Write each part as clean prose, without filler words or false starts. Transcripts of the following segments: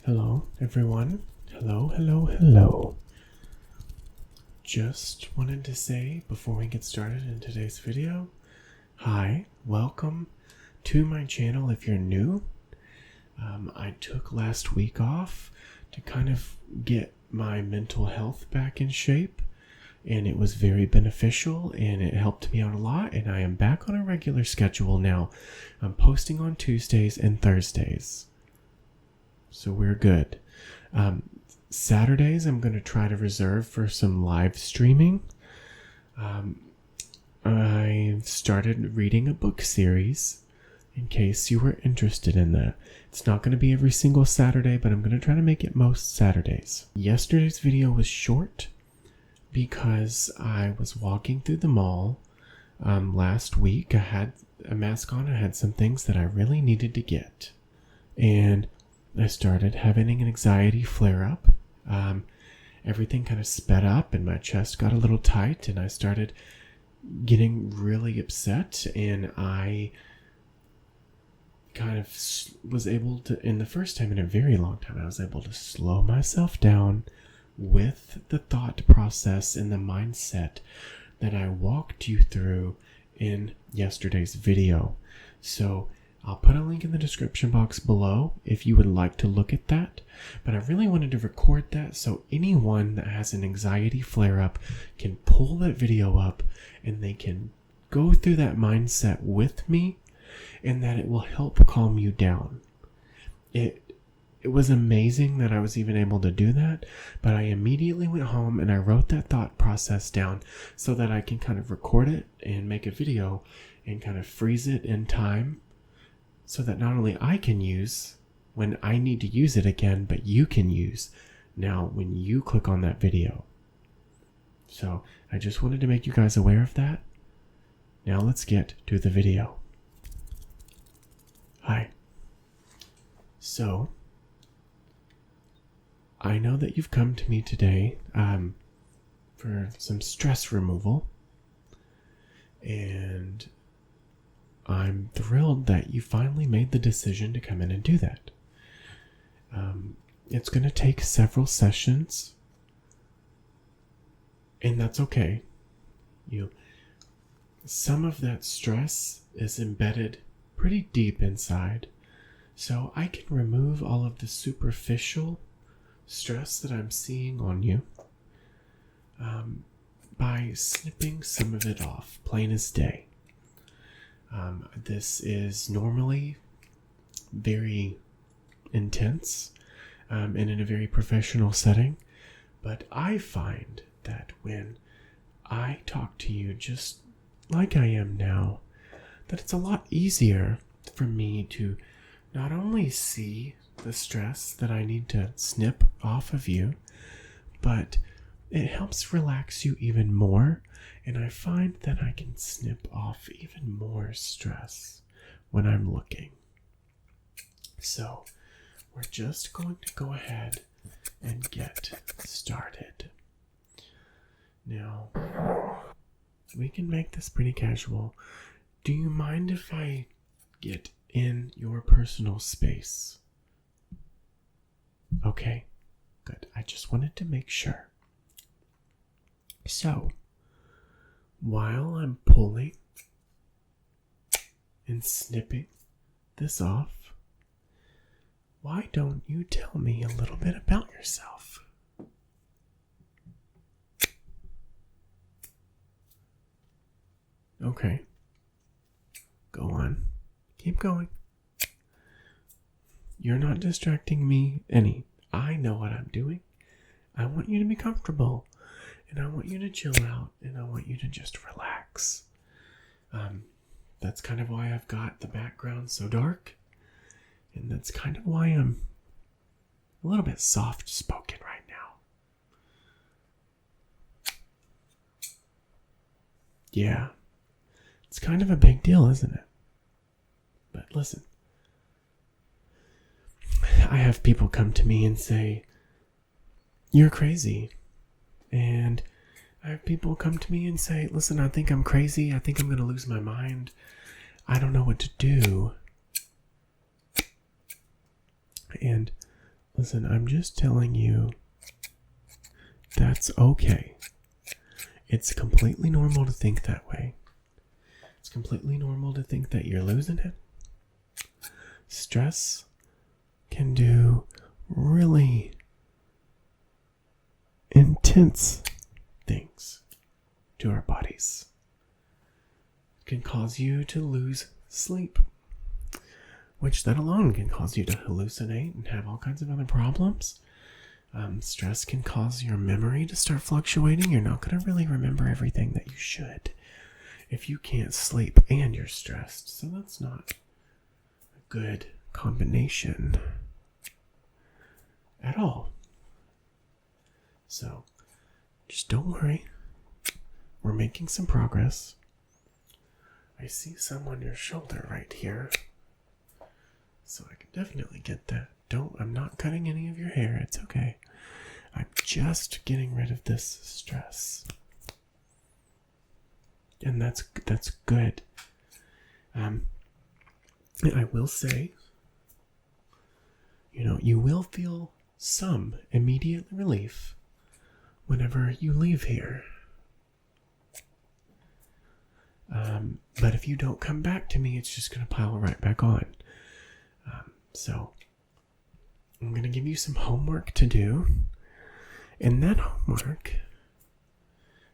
Hello, everyone. Hello. Just wanted to say before we get started in today's video, hi, welcome to my channel if you're new. I took last week off to kind of get my mental health back in shape, and it was very beneficial and it helped me out a lot, and I am back on a regular schedule now. I'm posting on Tuesdays and Thursdays. So we're good. Saturdays, I'm going to try to reserve for some live streaming. I started reading a book series in case you were interested in that. It's not going to be every single Saturday, but I'm going to try to make it most Saturdays. Yesterday's video was short because I was walking through the mall last week. I had a mask on. I had some things that I really needed to get. And I started having an anxiety flare-up. Everything kind of sped up and my chest got a little tight, and I started getting really upset, and I kind of was able to, in the first time in a very long time, I was able to slow myself down with the thought process and the mindset that I walked you through in yesterday's video. So I'll put a link in the description box below if you would like to look at that. But I really wanted to record that so anyone that has an anxiety flare-up can pull that video up and they can go through that mindset with me, and that it will help calm you down. It was amazing that I was even able to do that, but I immediately went home and I wrote that thought process down so that I can kind of record it and make a video and kind of freeze it in time, so that not only I can use when I need to use it again, but you can use now when you click on that video. So I just wanted to make you guys aware of that. Now let's get to the video. Hi. So I know that you've come to me today for some stress removal, and I'm thrilled that you finally made the decision to come in and do that. It's going to take several sessions, and that's okay. Some of that stress is embedded pretty deep inside, so I can remove all of the superficial stress that I'm seeing on you by snipping some of it off, plain as day. This is normally very intense and in a very professional setting, but I find that when I talk to you just like I am now, that it's a lot easier for me to not only see the stress that I need to snip off of you, but it helps relax you even more. And I find that I can snip off even more stress when I'm looking. So we're just going to go ahead and get started. Now, we can make this pretty casual. Do you mind if I get in your personal space? Okay, good. I just wanted to make sure. So, while I'm pulling and snipping this off, why don't you tell me a little bit about yourself? Okay. Go on. Keep going. You're not distracting me any. I know what I'm doing. I want you to be comfortable, and I want you to chill out, and I want you to just relax. That's kind of why I've got the background so dark, and that's kind of why I'm a little bit soft-spoken right now. Yeah, it's kind of a big deal, isn't it? But listen, I have people come to me and say, "You're crazy." And I have people come to me and say, "Listen, I think I'm crazy. I think I'm going to lose my mind. I don't know what to do." And Listen, I'm just telling you that's okay. It's completely normal to think that way. It's completely normal to think that you're losing it. Stress can do really intense things to our bodies. It can cause you to lose sleep, which that alone can cause you to hallucinate and have all kinds of other problems. Stress can cause your memory to start fluctuating. You're not going to really remember everything that you should if you can't sleep and you're stressed. So that's not a good combination at all. So just don't worry. We're making some progress. I see some on your shoulder right here. So I can definitely get that. I'm not cutting any of your hair. It's okay. I'm just getting rid of this stress. And that's good. I will say, you will feel some immediate relief whenever you leave here. But if you don't come back to me, it's just going to pile right back on. So I'm going to give you some homework to do. And that homework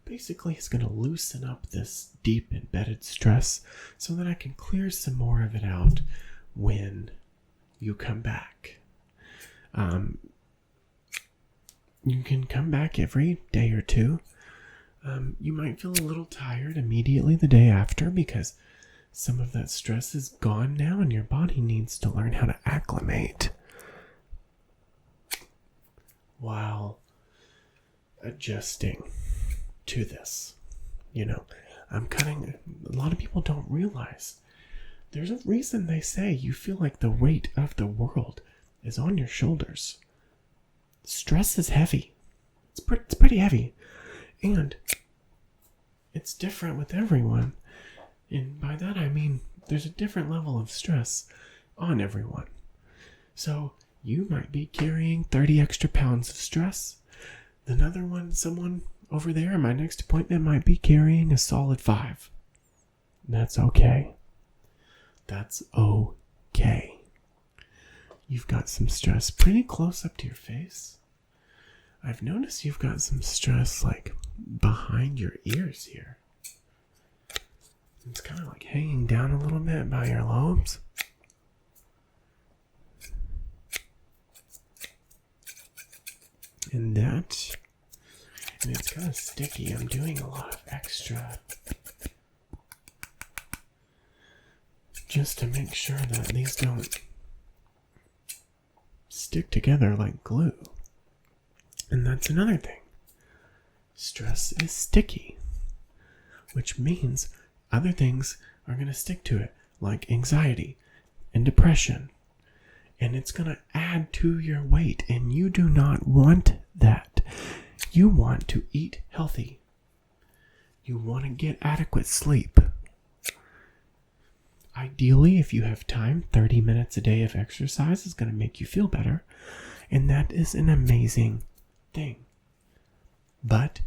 basically is going to loosen up this deep embedded stress so that I can clear some more of it out when you come back. You can come back every day or two. You might feel a little tired immediately the day after because some of that stress is gone now and your body needs to learn how to acclimate while adjusting to this. I'm cutting. A lot of people don't realize there's a reason they say you feel like the weight of the world is on your shoulders. Stress is heavy. It's pretty heavy. And it's different with everyone. And by that I mean there's a different level of stress on everyone. So you might be carrying 30 extra pounds of stress. Someone over there in my next appointment might be carrying a solid 5. That's okay. That's okay. You've got some stress pretty close up to your face. I've noticed you've got some stress like behind your ears here. It's kind of like hanging down a little bit by your lobes. And it's kind of sticky. I'm doing a lot of extra just to make sure that these don't stick together like glue. And that's another thing. Stress is sticky, which means other things are going to stick to it, like anxiety and depression. And it's going to add to your weight, and you do not want that. You want to eat healthy. You want to get adequate sleep. Ideally, if you have time, 30 minutes a day of exercise is going to make you feel better. And that is an amazing thing. But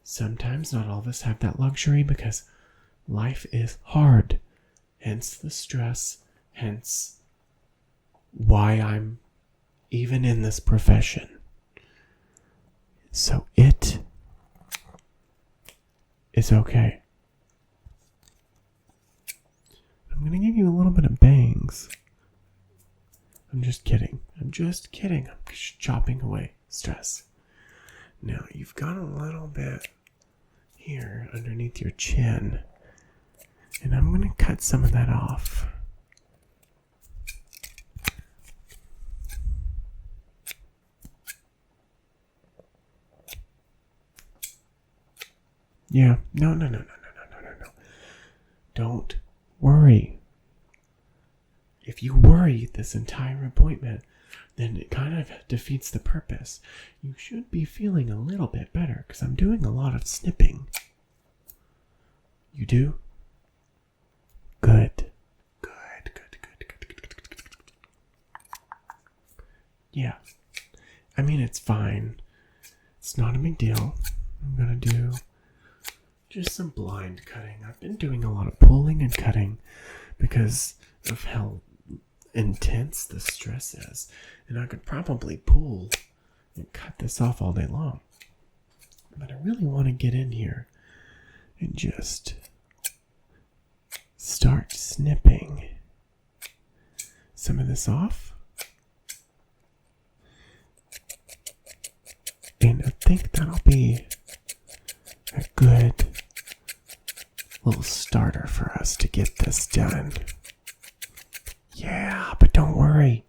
sometimes not all of us have that luxury because life is hard. Hence the stress. Hence why I'm even in this profession. So it is okay. I'm going to give you a little bit of bangs. I'm just kidding. I'm just chopping away stress. Now, you've got a little bit here underneath your chin. And I'm going to cut some of that off. Yeah. No. Don't worry. If you worry this entire appointment, then it kind of defeats the purpose. You should be feeling a little bit better because I'm doing a lot of snipping. You do? Good. Yeah. I mean, it's fine. It's not a big deal. I'm gonna do just some blind cutting. I've been doing a lot of pulling and cutting because of how intense the stress is. And I could probably pull and cut this off all day long. But I really want to get in here and just start snipping some of this off. And I think that'll be a good little starter for us to get this done. Yeah, but don't worry.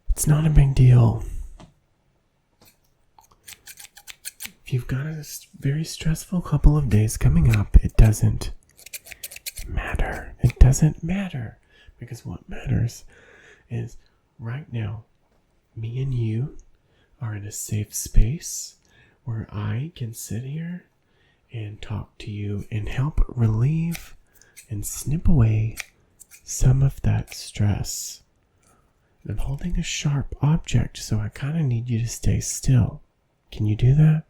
It's not a big deal. If you've got a very stressful couple of days coming up, it doesn't matter. It doesn't matter. Because what matters is right now, me and you are in a safe space where I can sit here and talk to you and help relieve and snip away some of that stress. I'm holding a sharp object, so I kind of need you to stay still. Can you do that?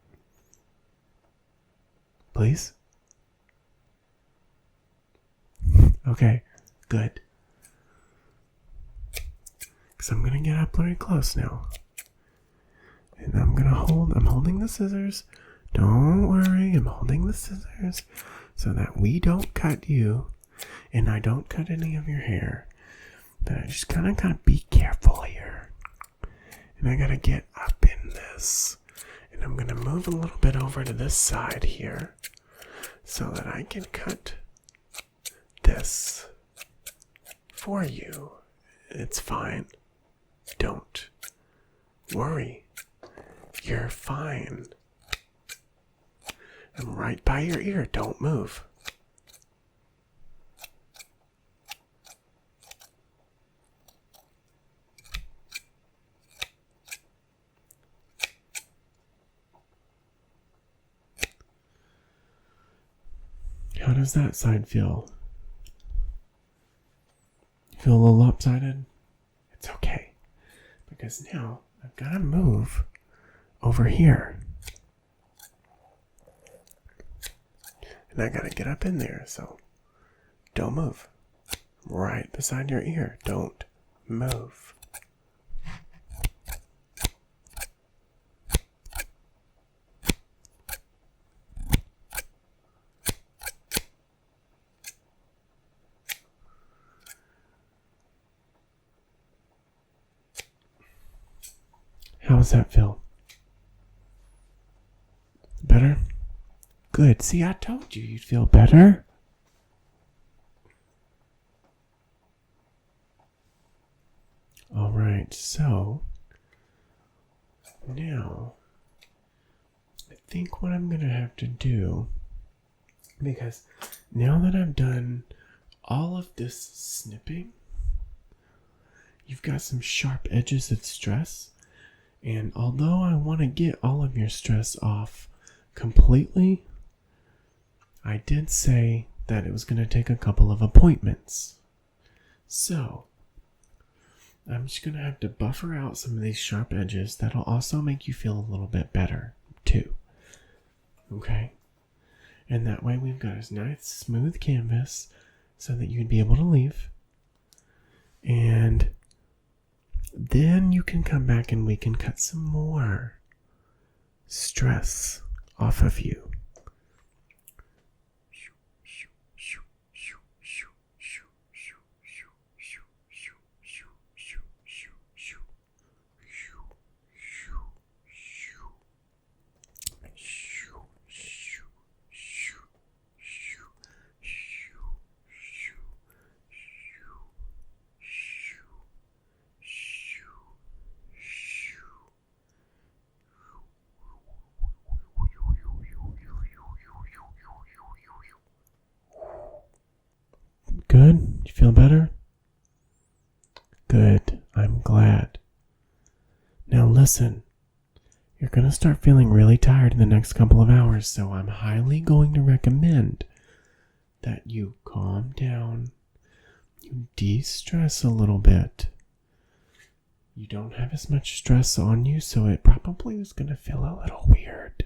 Please? Okay, good. Because I'm going to get up very close now. And I'm holding the scissors. Don't worry, I'm holding the scissors so that we don't cut you and I don't cut any of your hair. But I just kind of gotta be careful here. And I gotta get up in this. And I'm gonna move a little bit over to this side here so that I can cut this for you. It's fine. Don't worry. You're fine. I'm right by your ear. Don't move. How does that side feel? Feel a little lopsided? It's okay. Because now I've got to move over here. And I gotta get up in there, so don't move. Right beside your ear. Don't move. How does that feel? Better? Good. See, I told you you'd feel better. All right, so now I think what I'm going to have to do, because now that I've done all of this snipping, you've got some sharp edges of stress. And although I want to get all of your stress off completely, I did say that it was going to take a couple of appointments. So, I'm just going to have to buffer out some of these sharp edges. That'll also make you feel a little bit better, too. Okay? And that way we've got a nice, smooth canvas so that you'd be able to leave. And then you can come back and we can cut some more stress off of you. Good? You feel better? Good. I'm glad. Now listen. You're going to start feeling really tired in the next couple of hours, so I'm highly going to recommend that you calm down, you de-stress a little bit, You don't have as much stress on you, so it probably is going to feel a little weird.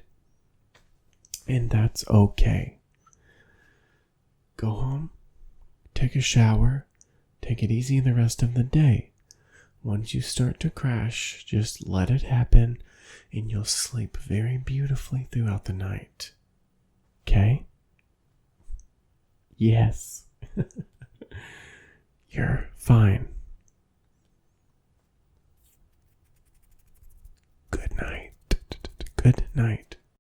And that's okay. Go home, take a shower, take it easy the rest of the day. Once you start to crash, just let it happen, and you'll sleep very beautifully throughout the night. Okay? Yes. You're fine.